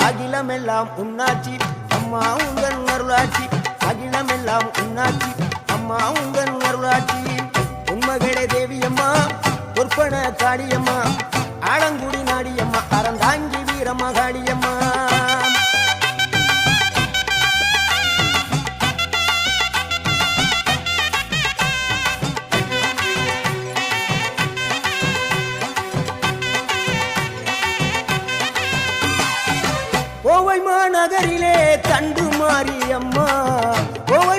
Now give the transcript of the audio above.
அகிலமெல்லாம் உன்னாட்சி அம்மா உங்கள் அருளாட்சி அகிலமெல்லாம் உன்னாட்சி அம்மா உங்கள் அருளாட்சி உண்மகளே தேவியம்மா பொற்பன காளியம்மா ஆலங்குடி நாடியம்மா அறந்தாங்கி வீரம்மா காளியம்மா கோவை மாநகரிலே தண்டு மாரியம்மா கோவை